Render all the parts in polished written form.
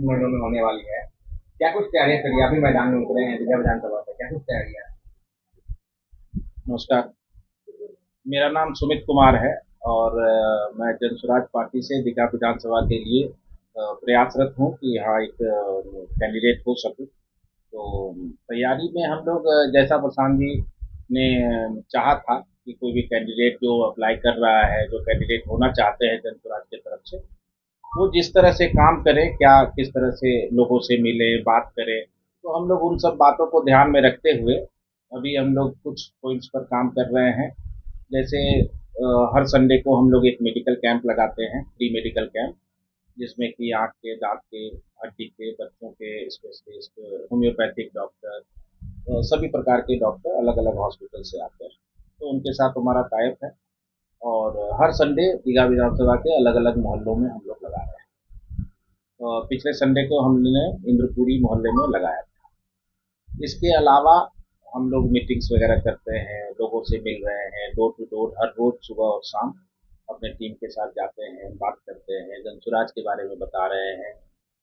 महीनों में होने वाली है। क्या कुछ तैयारियां करी? अभी मैदान में उतरे हैं दीघा विधानसभा पे, क्या कुछ तैयारियां? नमस्कार। मेरा नाम सुमित कुमार है और मैं जन स्वराज पार्टी से दीघा विधानसभा के लिए प्रयासरत हूँ कि यहाँ एक कैंडिडेट हो सकूँ। तो तैयारी में हम लोग जैसा प्रशांत जी ने चाहा था कि कोई भी कैंडिडेट जो अप्लाई कर रहा है, जो कैंडिडेट होना चाहते हैं जन स्वराज की तरफ से, वो जिस तरह से काम करे, क्या किस तरह से लोगों से मिले, बात करे, तो हम लोग उन सब बातों को ध्यान में रखते हुए अभी हम लोग कुछ पॉइंट्स पर काम कर रहे हैं। जैसे हर संडे को हम लोग एक मेडिकल कैंप लगाते हैं, फ्री मेडिकल कैंप, जिसमें कि आँख के, दाँत के, हड्डी के, बच्चों के स्पेशलिस्ट, होम्योपैथिक डॉक्टर, सभी प्रकार के डॉक्टर अलग अलग हॉस्पिटल से आते हैं। तो उनके साथ हमारा टाइप है और हर संडे दीघा विधानसभा के अलग अलग मोहल्लों में हम लोग लगा रहे हैं। पिछले संडे को हमने इंद्रपुरी मोहल्ले में लगाया था। इसके अलावा हम लोग मीटिंग्स वगैरह करते हैं, लोगों से मिल रहे हैं, डोर टू डोर हर रोज सुबह और शाम अपने टीम के साथ जाते हैं, बात करते हैं, जनसुराज के बारे में बता रहे हैं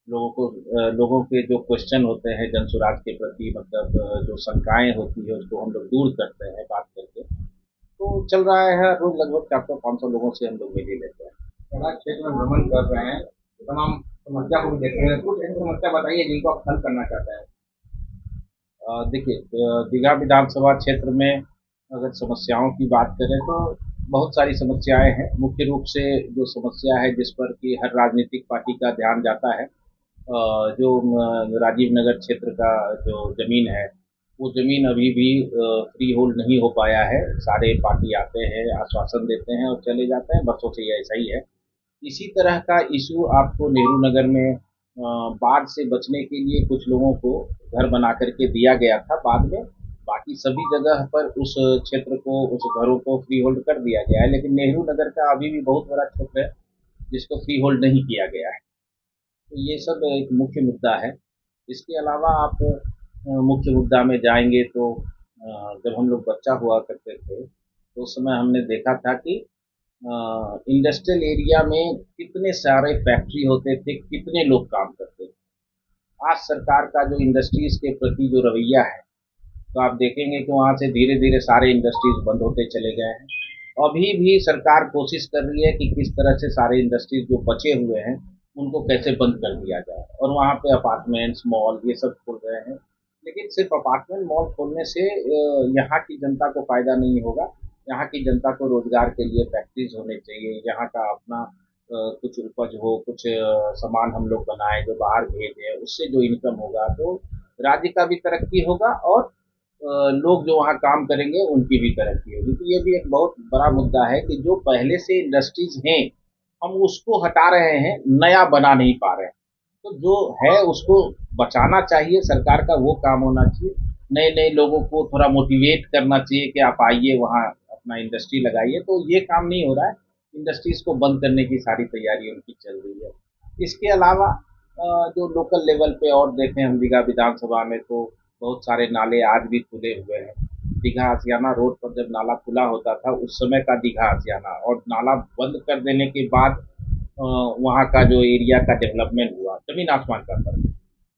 लोगों को। लोगों के जो क्वेश्चन होते हैं जनसुराज के प्रति, मतलब जो शंकाएं होती है उसको हम लोग दूर करते हैं बात करके। तो चल रहा है, रोज लगभग 400-500 लोगों से हम लोग मिल ही लेते हैं। समाज क्षेत्र में भ्रमण कर रहे हैं, तो तमाम समस्या को भी देख रहे हैं। कुछ ऐसी समस्या बताइए जिनको आप हल करना चाहते हैं। देखिए, दीघा विधानसभा क्षेत्र में अगर समस्याओं की बात करें तो बहुत सारी समस्याएं हैं। मुख्य रूप से जो समस्या है जिस पर कि हर राजनीतिक पार्टी का ध्यान जाता है, जो राजीव नगर क्षेत्र का जो ज़मीन है, वो ज़मीन अभी भी फ्री होल्ड नहीं हो पाया है। सारे पार्टी आते हैं, आश्वासन देते हैं और चले जाते हैं, बरसों से ये ऐसा ही है। इसी तरह का इशू आपको नेहरू नगर में बाढ़ से बचने के लिए कुछ लोगों को घर बना करके दिया गया था बाद में। बाकी सभी जगह पर उस क्षेत्र को, उस घरों को फ्री होल्ड कर दिया गया है, लेकिन नेहरू नगर का अभी भी बहुत बड़ा क्षेत्र है जिसको फ्री होल्ड नहीं किया गया है। तो ये सब एक मुख्य मुद्दा है। इसके अलावा आप मुख्य मुद्दा में जाएंगे तो जब हम लोग बच्चा हुआ करते थे तो उस समय हमने देखा था कि इंडस्ट्रियल एरिया में कितने सारे फैक्ट्री होते थे, कितने लोग काम करते थे। आज सरकार का जो इंडस्ट्रीज के प्रति जो रवैया है, तो आप देखेंगे कि वहाँ से धीरे धीरे सारे इंडस्ट्रीज बंद होते चले गए हैं। अभी भी सरकार कोशिश कर रही है कि किस तरह से सारे इंडस्ट्रीज जो बचे हुए हैं उनको कैसे बंद कर दिया जाए, और वहाँ पे अपार्टमेंट्स, मॉल ये सब खोल रहे हैं। लेकिन सिर्फ अपार्टमेंट मॉल खोलने से यहाँ की जनता को फायदा नहीं होगा। यहाँ की जनता को रोजगार के लिए फैक्ट्रीज होने चाहिए, यहाँ का अपना कुछ उपज हो, कुछ सामान हम लोग बनाएं जो बाहर भेजें, उससे जो इनकम होगा तो राज्य का भी तरक्की होगा और लोग जो वहाँ काम करेंगे उनकी भी तरक्की होगी। तो ये भी एक बहुत बड़ा मुद्दा है कि जो पहले से इंडस्ट्रीज हैं हम उसको हटा रहे हैं, नया बना नहीं पा रहे हैं। तो जो है उसको बचाना चाहिए, सरकार का वो काम होना चाहिए। नए नए लोगों को थोड़ा मोटिवेट करना चाहिए कि आप आइए वहाँ अपना इंडस्ट्री लगाइए। तो ये काम नहीं हो रहा है। इंडस्ट्रीज को बंद करने की सारी तैयारी उनकी चल रही है। इसके अलावा जो लोकल लेवल पे और देखें हम दीघा विधानसभा में तो बहुत सारे नाले आज भी खुले हुए हैं। दीघा आसियाना रोड पर जब नाला खुला होता था उस समय का दीघा आसियाना, और नाला बंद कर देने के बाद वहाँ का जो एरिया का डेवलपमेंट हुआ, जमीन आसमान का फर्क है।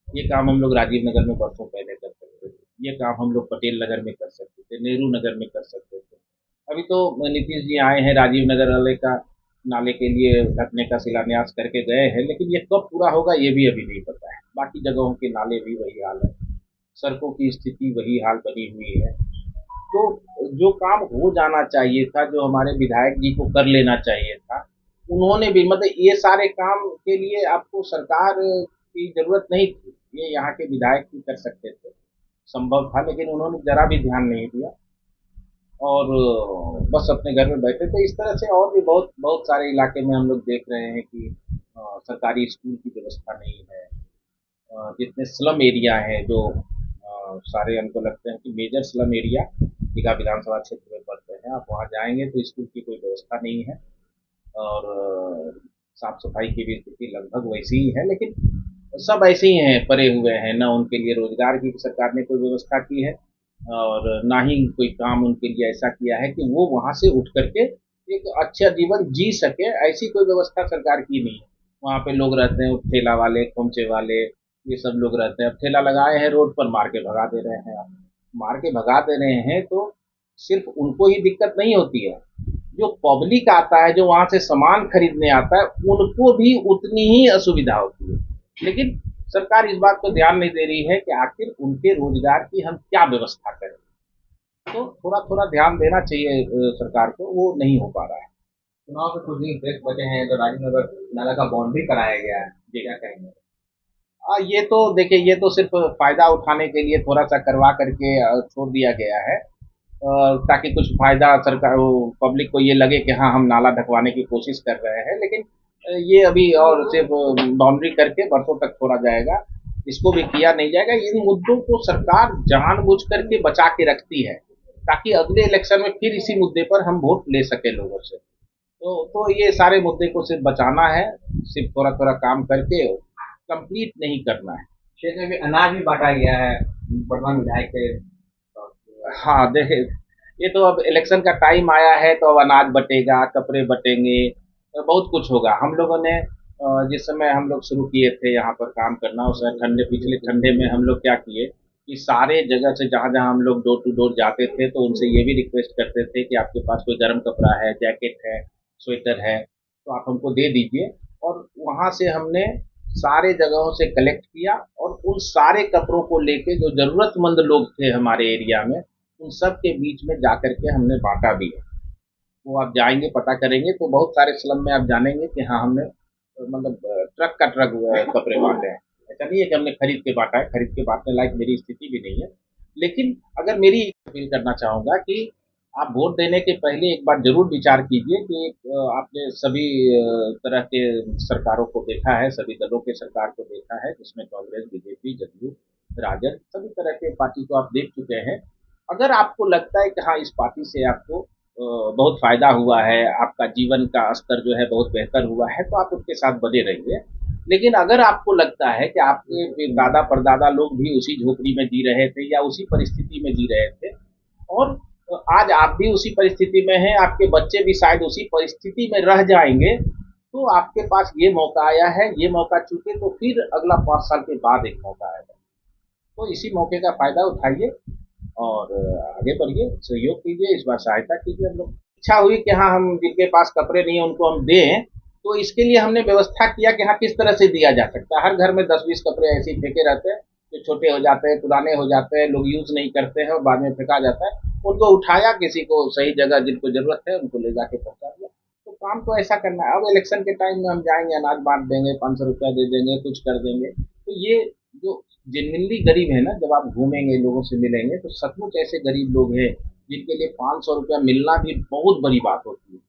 ये काम हम लोग राजीव नगर में बरसों पहले कर सकते थे, ये काम हम लोग पटेल नगर में कर सकते थे, नेहरू नगर में कर सकते थे। अभी तो नीतीश जी आए हैं, राजीव नगर वाले का नाले के लिए ढकने का शिलान्यास करके गए हैं, लेकिन ये कब पूरा होगा ये भी अभी नहीं पता है। बाकी जगहों के नाले भी वही हाल है, सड़कों की स्थिति वही हाल बनी हुई है। तो जो काम हो जाना चाहिए था, जो हमारे विधायक जी को कर लेना चाहिए था, उन्होंने भी, मतलब ये सारे काम के लिए आपको सरकार की जरूरत नहीं थी, ये यहाँ के विधायक भी कर सकते थे, संभव था, लेकिन उन्होंने जरा भी ध्यान नहीं दिया और बस अपने घर में बैठे थे। इस तरह से और भी बहुत बहुत सारे इलाके में हम लोग देख रहे हैं कि सरकारी स्कूल की व्यवस्था नहीं है। जितने स्लम एरिया हैं जो सारे, हमको लगते हैं कि मेजर स्लम एरिया दीघा विधानसभा क्षेत्र में पड़ते हैं, आप वहाँ जाएंगे तो स्कूल की कोई व्यवस्था नहीं है और साफ सफाई की भी स्थिति लगभग वैसी ही है। लेकिन सब ऐसे ही हैं, पड़े हुए हैं, ना उनके लिए रोजगार की सरकार ने कोई व्यवस्था की है और ना ही कोई काम उनके लिए ऐसा किया है कि वो वहाँ से उठ करके एक अच्छा जीवन जी सके, ऐसी कोई व्यवस्था सरकार की नहीं है। वहाँ पे लोग रहते हैं, ठेला वाले, खोमचे वाले, ये सब लोग रहते हैं। अब ठेला लगाए हैं रोड पर, मार के भगा दे रहे हैं। आप मार के भगा दे रहे हैं तो सिर्फ उनको ही दिक्कत नहीं होती है, जो पब्लिक आता है, जो वहाँ से सामान खरीदने आता है, उनको भी उतनी ही असुविधा होती है। लेकिन सरकार इस बात को ध्यान नहीं दे रही है कि आखिर उनके रोजगार की हम क्या व्यवस्था करें। तो थोड़ा थोड़ा ध्यान देना चाहिए सरकार को, वो नहीं हो पा रहा है। चुनाव के कुछ दिन शेष बचे हैं तो राजीव नगर नाला का बाउंड्री कराया गया है, क्या कहेंगे? ये तो देखिए, ये तो सिर्फ फायदा उठाने के लिए थोड़ा सा करवा करके छोड़ दिया गया है, ताकि कुछ फायदा सरकार, पब्लिक को ये लगे कि हाँ हम नाला ढकवाने की कोशिश कर रहे हैं। लेकिन ये अभी और सिर्फ बाउंड्री करके बरसों तक छोड़ा जाएगा, इसको भी किया नहीं जाएगा। इन मुद्दों को सरकार जानबूझ करके बचा के रखती है, ताकि अगले इलेक्शन में फिर इसी मुद्दे पर हम वोट ले सके लोगों से। तो ये सारे मुद्दे को सिर्फ बचाना है, सिर्फ थोड़ा थोड़ा काम करके, कंप्लीट नहीं करना है। क्षेत्र में भी अनाज भी बांटा गया है वर्तमान विधायक के। हाँ, देखिए, ये तो अब इलेक्शन का टाइम आया है तो अब अनाज बटेगा, कपड़े बटेंगे, बहुत कुछ होगा। हम लोगों ने जिस समय हम लोग शुरू किए थे यहाँ पर काम करना, उस समय पिछले ठंडे में हम लोग क्या किए कि सारे जगह से जहाँ जहाँ हम लोग डोर टू डोर जाते थे तो उनसे ये भी रिक्वेस्ट करते थे कि आपके पास कोई गर्म कपड़ा है, जैकेट है, स्वेटर है, तो आप हमको दे दीजिए। और वहाँ से हमने सारे जगहों से कलेक्ट किया और उन सारे कपड़ों को लेके जो ज़रूरतमंद लोग थे हमारे एरिया में, उन सब के बीच में जाकर के हमने बांटा भी है। वो आप जाएंगे, पता करेंगे तो बहुत सारे स्लम में आप जानेंगे कि हाँ हमने मतलब ट्रक का ट्रक कपड़े बांटे हैं। ऐसा नहीं है कि हमने खरीद के बांटा है, खरीद के बांटने लायक मेरी स्थिति भी नहीं है। लेकिन अगर मेरी अपील करना चाहूँगा कि आप वोट देने के पहले एक बार जरूर विचार कीजिए कि आपने सभी तरह के सरकारों को देखा है, सभी दलों के सरकार को देखा है, जिसमें कांग्रेस, बीजेपी, जदयू, राजद, सभी तरह के पार्टी को आप देख चुके हैं। अगर आपको लगता है कि हाँ इस पार्टी से आपको बहुत फायदा हुआ है, आपका जीवन का स्तर जो है बहुत बेहतर हुआ है, तो आप उसके साथ बने रहिए। लेकिन अगर आपको लगता है कि आपके दादा परदादा लोग भी उसी झोपड़ी में जी रहे थे या उसी परिस्थिति में जी रहे थे, और आज आप भी उसी परिस्थिति में हैं, आपके बच्चे भी शायद उसी परिस्थिति में रह जाएंगे, तो आपके पास ये मौका आया है, ये मौका चूके तो फिर अगला 5 साल के बाद एक मौका आएगा। तो इसी मौके का फायदा उठाइए और आगे बढ़िए, सहयोग कीजिए, इस बार सहायता कीजिए। हम लोग इच्छा हुई कि हाँ हम जिनके पास कपड़े नहीं है उनको हम दें, तो इसके लिए हमने व्यवस्था किया कि हाँ किस तरह से दिया जा सकता है। हर घर में 10-20 कपड़े ऐसे ही फेंके रहते हैं, जो छोटे हो जाते हैं, पुराने हो जाते हैं, लोग यूज़ नहीं करते हैं और बाद में फेंका जाता है। उनको उठाया, किसी को सही जगह जिनको ज़रूरत है उनको ले जाके पहुँचा दिया। तो काम तो ऐसा करना है। अब इलेक्शन के टाइम में हम जाएंगे, अनाज बांट देंगे, 500 रुपया दे देंगे, कुछ कर देंगे, तो ये जो जेन्युइनली गरीब है ना, जब आप घूमेंगे, लोगों से मिलेंगे, तो सचमुच ऐसे गरीब लोग हैं जिनके लिए 500 रुपया मिलना भी बहुत बड़ी बात होती है।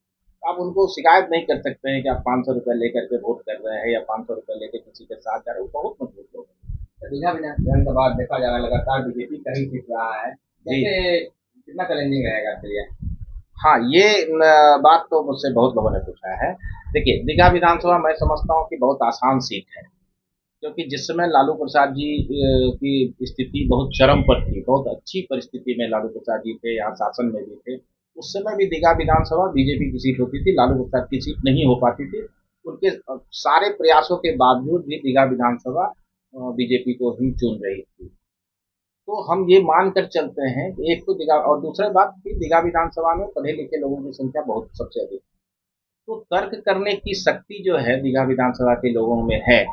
आप उनको शिकायत नहीं कर सकते हैं कि आप 500 रुपया लेकर के वोट कर रहे हैं या 500 रुपया लेकर किसी के साथ जा रहे हैं, वो बहुत मजबूत लोग हैं। दीघा विधानसभा देखा जा रहा है लगातार बीजेपी का ही जीत रहा है, जैसे कितना चैलेंजिंग रहेगा आपके लिए? हाँ, ये बात तो मुझसे बहुत लोगों ने पूछा है। देखिए, दीघा विधानसभा मैं समझता हूँ कि बहुत आसान सीट है, क्योंकि जिस समय लालू प्रसाद जी की स्थिति बहुत चरम पर थी, बहुत अच्छी परिस्थिति में लालू प्रसाद जी थे, यहाँ शासन में भी थे, उस समय भी दीघा विधानसभा बीजेपी की सीट होती थी, लालू प्रसाद की सीट नहीं हो पाती थी। उनके सारे प्रयासों के बावजूद भी दीघा विधानसभा बीजेपी को ही चुन रही थी। तो हम ये मान कर चलते हैं कि एक तो दीघा, और दूसरी बात कि दीघा विधानसभा में पढ़े लिखे लोगों की संख्या बहुत सबसे अधिक, तो तर्क करने की शक्ति जो है दीघा विधानसभा के लोगों में है।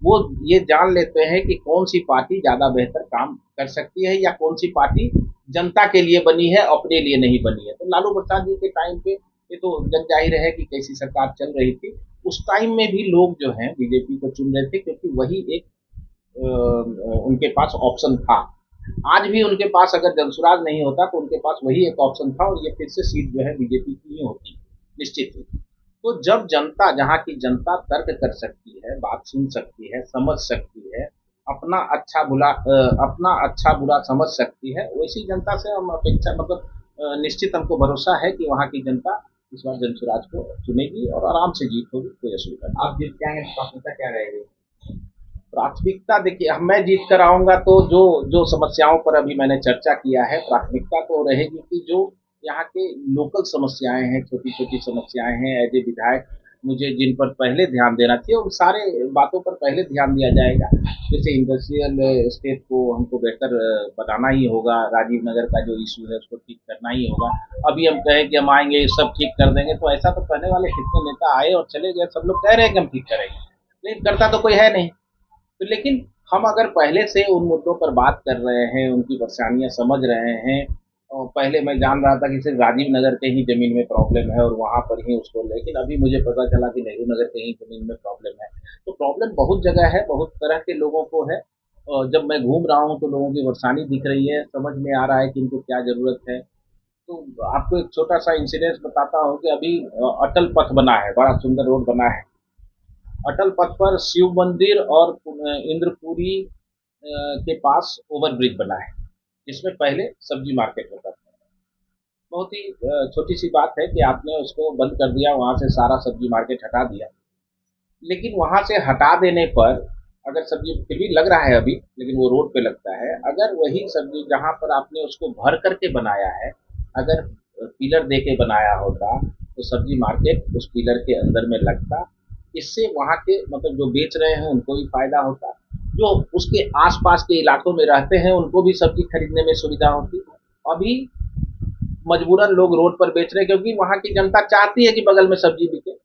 वो ये जान लेते हैं कि कौन सी पार्टी ज़्यादा बेहतर काम कर सकती है या कौन सी पार्टी जनता के लिए बनी है, अपने लिए नहीं बनी है। तो लालू प्रसाद जी के टाइम पे ये तो जग जाहिर है कि कैसी सरकार चल रही थी, उस टाइम में भी लोग जो हैं बीजेपी को चुन रहे थे, क्योंकि वही एक उनके पास ऑप्शन था। आज भी उनके पास अगर जनसुराज नहीं होता तो उनके पास वही एक ऑप्शन था और ये फिर से सीट जो है बीजेपी की ही होती, निश्चित ही। तो जब जनता, जहाँ की जनता तर्क कर सकती है, बात सुन सकती है, समझ सकती है, अपना अच्छा बुरा समझ सकती है, वैसी जनता से हम अपेक्षा, मतलब निश्चित हमको भरोसा है कि वहाँ की जनता इस बार जनसुराज को चुनेगी और आराम से जीत होगी, कोई असुविधा नहीं। आप जीत के आएंगे तो प्राथमिकता क्या रहेगी? प्राथमिकता देखिए, मैं जीत कर आऊँगा तो जो जो समस्याओं पर अभी मैंने चर्चा किया है, प्राथमिकता तो रहेगी कि जो यहाँ के लोकल समस्याएं हैं, छोटी छोटी समस्याएं हैं, एज ए विधायक मुझे जिन पर पहले ध्यान देना चाहिए उन सारे बातों पर पहले ध्यान दिया जाएगा। जैसे इंडस्ट्रियल स्टेट को हमको बेहतर बनाना ही होगा, राजीव नगर का जो इशू है उसको ठीक करना ही होगा। अभी हम कहें कि हम आएंगे ये सब ठीक कर देंगे, तो ऐसा तो कहने वाले कितने नेता आए और चले गए, सब लोग कह रहे हैं कि हम ठीक करेंगे, लेकिन करता तो कोई है नहीं। तो लेकिन हम अगर पहले से उन मुद्दों पर बात कर रहे हैं, उनकी परेशानियां समझ रहे हैं, और पहले मैं जान रहा था कि सिर्फ राजीव नगर के ही ज़मीन में प्रॉब्लम है और वहाँ पर ही उसको, लेकिन अभी मुझे पता चला कि नेहरू नगर के ही ज़मीन में प्रॉब्लम है। तो प्रॉब्लम बहुत जगह है, बहुत तरह के लोगों को है, और जब मैं घूम रहा हूँ तो लोगों की परेशानी दिख रही है, समझ में आ रहा है कि इनको क्या ज़रूरत है। तो आपको एक छोटा-सा इंसिडेंस बताता हूँ कि अभी अटल पथ बना है, बड़ा सुंदर रोड बना है। अटल पथ पर शिव मंदिर और इंद्रपुरी के पास ओवर ब्रिज बना है, जिसमें पहले सब्जी मार्केट होता था। बहुत ही छोटी सी बात है कि आपने उसको बंद कर दिया, वहाँ से सारा सब्जी मार्केट हटा दिया। लेकिन वहाँ से हटा देने पर अगर सब्जी फिर भी लग रहा है अभी, लेकिन वो रोड पे लगता है। अगर वही सब्जी जहाँ पर आपने उसको भर करके बनाया है, अगर पिलर दे के बनाया होता, तो सब्जी मार्केट उस पिलर के अंदर में लगता। इससे वहाँ के मतलब जो बेच रहे हैं उनको भी फायदा होता, जो उसके आसपास के इलाकों में रहते हैं उनको भी सब्जी खरीदने में सुविधा होती। अभी मजबूरन लोग रोड पर बेच रहे हैं क्योंकि वहाँ की जनता चाहती है कि बगल में सब्जी बिके,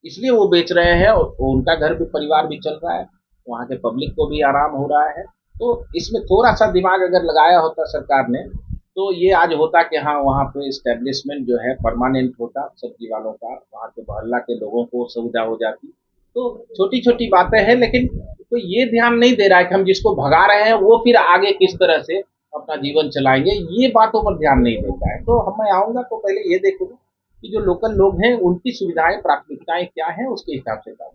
इसलिए वो बेच रहे हैं और उनका घर भी, परिवार भी चल रहा है, वहाँ के पब्लिक को भी आराम हो रहा है। तो इसमें थोड़ा सा दिमाग अगर लगाया होता सरकार ने, तो ये आज होता कि हाँ वहाँ पे इस्टेब्लिशमेंट जो है परमानेंट होता सब्जी वालों का, वहाँ के मोहल्ला के लोगों को सुविधा हो जाती। तो छोटी छोटी बातें हैं, लेकिन कोई ये ध्यान नहीं दे रहा है कि हम जिसको भगा रहे हैं वो फिर आगे किस तरह से अपना जीवन चलाएंगे, ये बातों पर ध्यान नहीं देता है। तो हम, मैं आऊँगा तो पहले ये देखूंगा कि जो लोकल लोग हैं उनकी सुविधाएं, प्राथमिकताएं क्या हैं, उसके हिसाब से काम